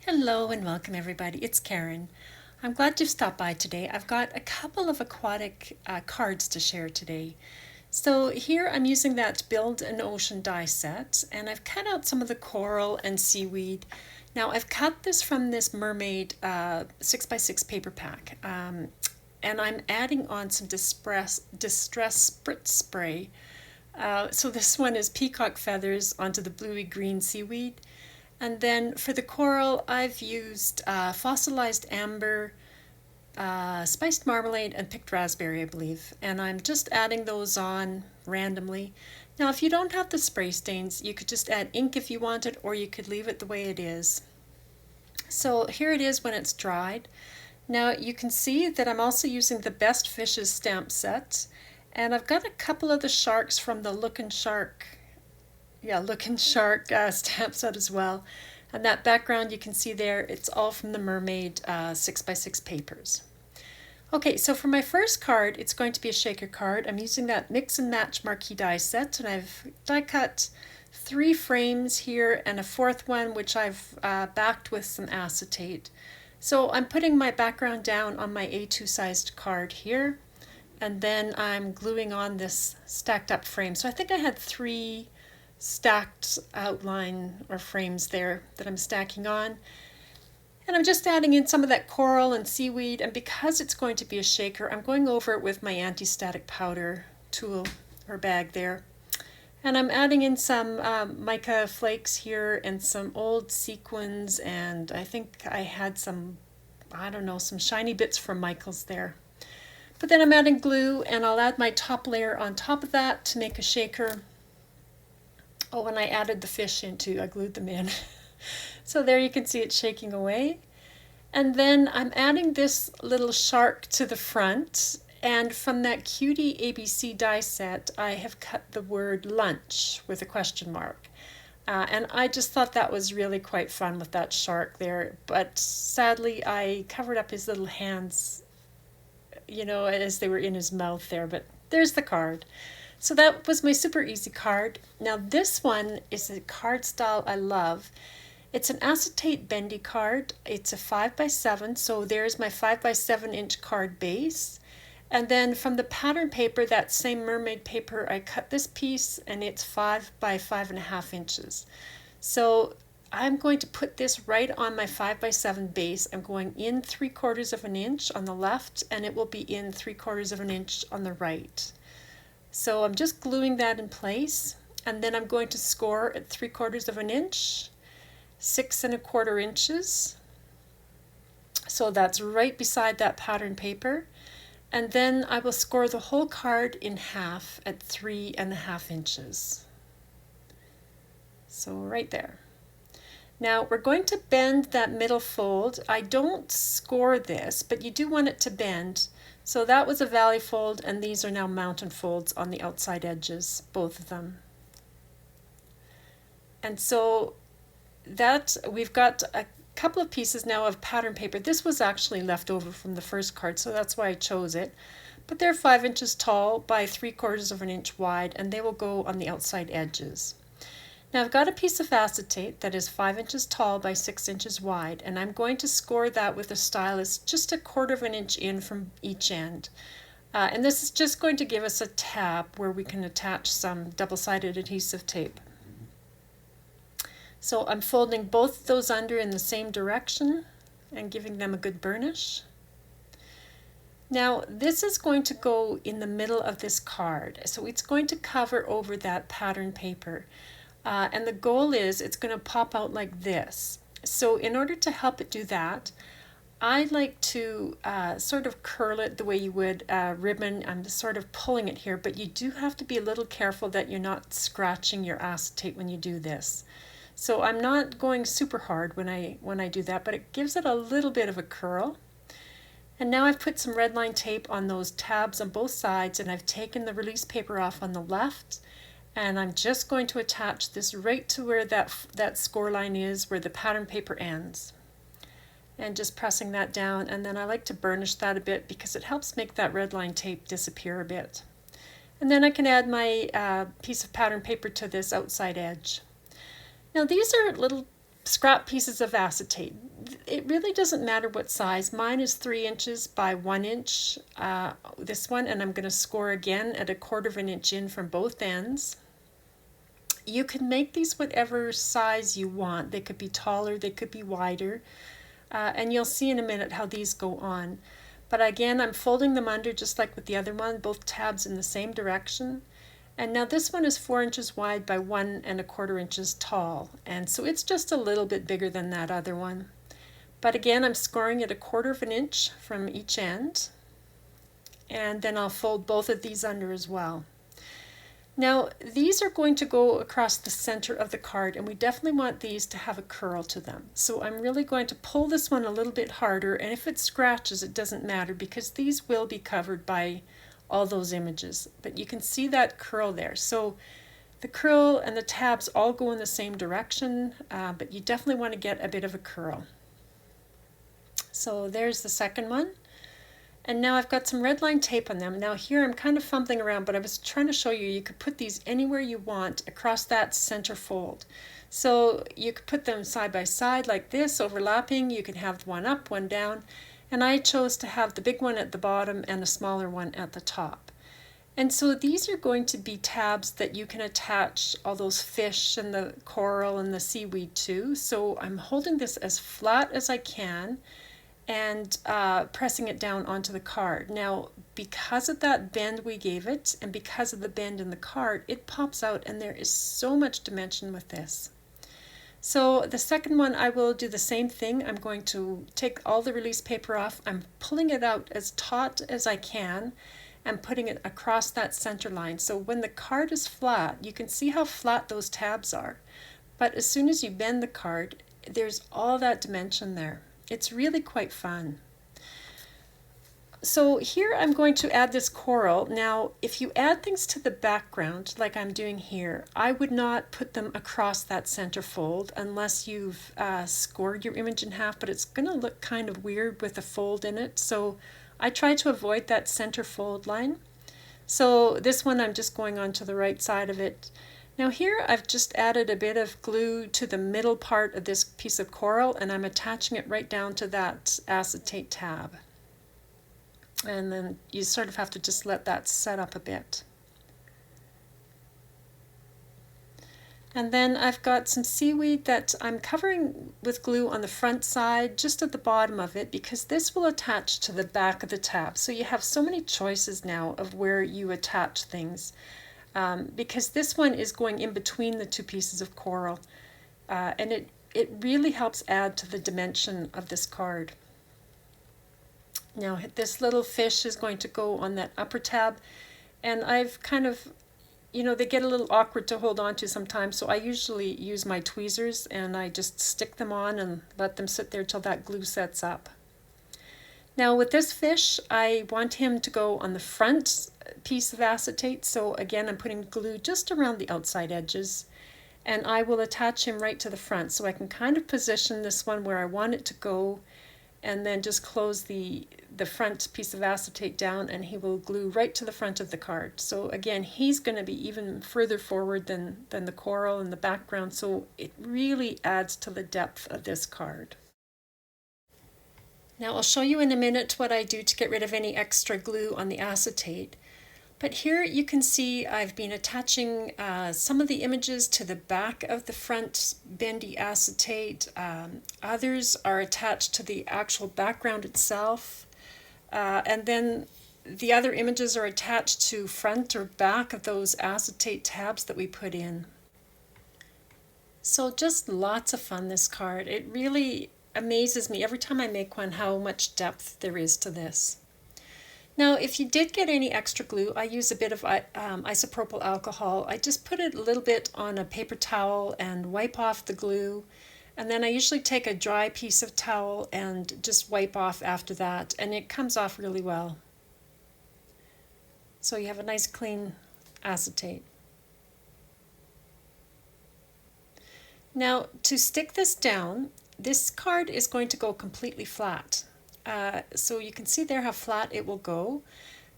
Hello and welcome everybody, it's Karen. I'm glad you've stopped by today. I've got a couple of aquatic cards to share today. So here I'm using that Build an Ocean die set, and I've cut out some of the coral and seaweed. Now I've cut this from this mermaid 6x6 paper pack, and I'm adding on some distress spritz spray. So this one is peacock feathers onto the bluey green seaweed. And then for the coral, I've used fossilized amber, spiced marmalade, and picked raspberry, I believe. And I'm just adding those on randomly. Now, if you don't have the spray stains, you could just add ink if you wanted, or you could leave it the way it is. So here it is when it's dried. Now you can see that I'm also using the Best Fishes stamp set. And I've got a couple of the sharks from the Lookin' Shark stamp set as well. And that background you can see there, it's all from the Mermaid 6x6 papers. Okay, so for my first card, it's going to be a shaker card. I'm using that Mix and Match marquee die set, and I've die cut 3 frames here and a 4th one, which I've backed with some acetate. So I'm putting my background down on my A2 sized card here, and then I'm gluing on this stacked up frame. So I think I had 3 stacked outline or frames there that I'm stacking on. And I'm just adding in some of that coral and seaweed, and because it's going to be a shaker, I'm going over it with my anti-static powder tool or bag there. And I'm adding in some mica flakes here and some old sequins, and I think I had some, I don't know, some shiny bits from Michael's there. But then I'm adding glue, and I'll add my top layer on top of that to make a shaker. Oh, and I added the fish in too. I glued them in. So there you can see it shaking away. And then I'm adding this little shark to the front. And from that Cutie ABC die set, I have cut the word lunch with a question mark. And I just thought that was really quite fun with that shark there. But sadly, I covered up his little hands, as they were in his mouth there. But there's the card. So that was my super easy card. Now this one is a card style I love. It's an acetate bendy card. It's a 5x7, so there's my 5x7 inch card base. And then from the pattern paper, that same mermaid paper, I cut this piece, and it's 5x5.5 inches. So I'm going to put this right on my 5x7 base. I'm going in 3/4 of an inch on the left, and it will be in 3/4 of an inch on the right. So I'm just gluing that in place, and then I'm going to score at 3/4 of an inch, 6¼ inches. So that's right beside that pattern paper. And then I will score the whole card in half at 3½ inches. So right there. Now we're going to bend that middle fold. I don't score this, but you do want it to bend. So that was a valley fold, and these are now mountain folds on the outside edges, both of them. And so that we've got a couple of pieces now of pattern paper. This was actually left over from the first card, so that's why I chose it. But they're 5 inches tall by 3/4 of an inch wide, and they will go on the outside edges. Now I've got a piece of acetate that is 5 inches tall by 6 inches wide, and I'm going to score that with a stylus just 1/4 of an inch in from each end. And this is just going to give us a tab where we can attach some double-sided adhesive tape. So I'm folding both those under in the same direction and giving them a good burnish. Now this is going to go in the middle of this card, so it's going to cover over that pattern paper. And the goal is it's going to pop out like this. So in order to help it do that, I like to sort of curl it the way you would a ribbon. I'm just sort of pulling it here, but you do have to be a little careful that you're not scratching your acetate when you do this. So I'm not going super hard when I do that, but it gives it a little bit of a curl. And now I've put some red line tape on those tabs on both sides, and I've taken the release paper off on the left. And I'm just going to attach this right to where that score line is, where the pattern paper ends. And just pressing that down, and then I like to burnish that a bit because it helps make that red line tape disappear a bit. And then I can add my piece of pattern paper to this outside edge. Now these are little scrap pieces of acetate. it really doesn't matter what size. Mine is 3 inches by 1 inch, this one, and I'm going to score again at 1/4 inch in from both ends. You can make these whatever size you want. They could be taller, they could be wider, and you'll see in a minute how these go on. But again, I'm folding them under just like with the other one, both tabs in the same direction. And now this one is 4 inches wide by 1 1/4 inches tall, and so it's just a little bit bigger than that other one. But again, I'm scoring at 1/4 inch from each end, and then I'll fold both of these under as well. Now these are going to go across the center of the card, and we definitely want these to have a curl to them. So I'm really going to pull this one a little bit harder, and if it scratches it doesn't matter because these will be covered by all those images. But you can see that curl there. So the curl and the tabs all go in the same direction, but you definitely want to get a bit of a curl. So there's the second one. And now I've got some red line tape on them. Now here I'm kind of fumbling around, but I was trying to show you, you could put these anywhere you want across that center fold. So you could put them side by side like this, overlapping. You can have one up, one down. And I chose to have the big one at the bottom and a smaller one at the top. And so these are going to be tabs that you can attach all those fish and the coral and the seaweed to. So I'm holding this as flat as I can and pressing it down onto the card. Now, because of that bend we gave it, and because of the bend in the card, it pops out, and there is so much dimension with this. So the second one, I will do the same thing. I'm going to take all the release paper off. I'm pulling it out as taut as I can and putting it across that center line. So when the card is flat, you can see how flat those tabs are. But as soon as you bend the card, there's all that dimension there. It's really quite fun. So here I'm going to add this coral. Now, if you add things to the background, like I'm doing here, I would not put them across that center fold unless you've scored your image in half, but it's going to look kind of weird with a fold in it. So I try to avoid that center fold line. So this one I'm just going on to the right side of it. Now here I've just added a bit of glue to the middle part of this piece of coral, and I'm attaching it right down to that acetate tab. And then you sort of have to just let that set up a bit. And then I've got some seaweed that I'm covering with glue on the front side, just at the bottom of it, because this will attach to the back of the tab. So you have so many choices now of where you attach things. Because this one is going in between the two pieces of coral, and it really helps add to the dimension of this card. Now this little fish is going to go on that upper tab, and I've kind of, they get a little awkward to hold on to sometimes, so I usually use my tweezers and I just stick them on and let them sit there till that glue sets up. Now with this fish, I want him to go on the front piece of acetate, so again I'm putting glue just around the outside edges, and I will attach him right to the front, so I can kind of position this one where I want it to go, and then just close the front piece of acetate down, and he will glue right to the front of the card. So again, he's going to be even further forward than the coral in the background, so it really adds to the depth of this card. Now I'll show you in a minute what I do to get rid of any extra glue on the acetate. But here you can see I've been attaching some of the images to the back of the front bendy acetate. Others are attached to the actual background itself. And then the other images are attached to front or back of those acetate tabs that we put in. So just lots of fun, this card. It really amazes me every time I make one how much depth there is to this. Now, if you did get any extra glue, I use a bit of isopropyl alcohol. I just put it a little bit on a paper towel and wipe off the glue. And then I usually take a dry piece of towel and just wipe off after that, and it comes off really well. So you have a nice clean acetate. Now, to stick this down, this card is going to go completely flat. So you can see there how flat it will go.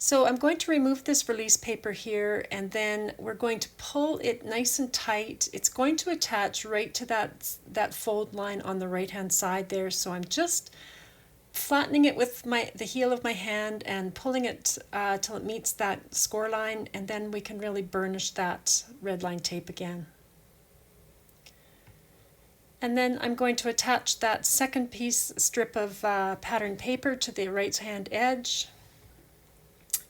So I'm going to remove this release paper here, and then we're going to pull it nice and tight. It's going to attach right to that fold line on the right hand side there. So I'm just flattening it with the heel of my hand and pulling it till it meets that score line, and then we can really burnish that red line tape again. And then I'm going to attach that second strip of pattern paper to the right hand edge.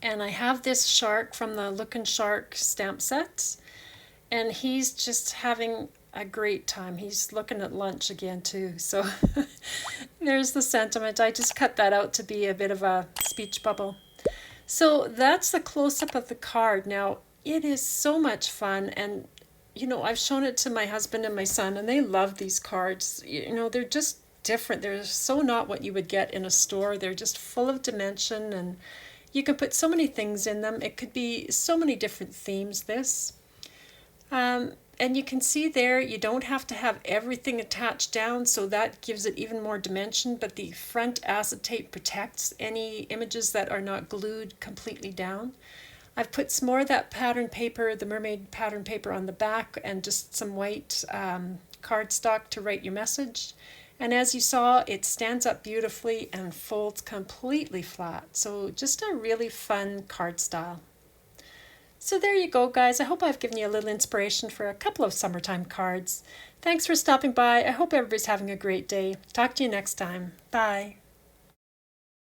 And I have this shark from the Lookin' Shark stamp set, and he's just having a great time. He's looking at lunch again too, so there's the sentiment. I just cut that out to be a bit of a speech bubble. So that's the close-up of the card. Now, it is so much fun, and you know, I've shown it to my husband and my son, and they love these cards. You know, they're just different. They're so not what you would get in a store. They're just full of dimension, and you can put so many things in them. It could be so many different themes, this. And you can see there, you don't have to have everything attached down, so that gives it even more dimension, but the front acetate protects any images that are not glued completely down. I've put some more of that pattern paper, the mermaid pattern paper, on the back, and just some white cardstock to write your message. And as you saw, it stands up beautifully and folds completely flat. So just a really fun card style. So there you go, guys. I hope I've given you a little inspiration for a couple of summertime cards. Thanks for stopping by. I hope everybody's having a great day. Talk to you next time. Bye.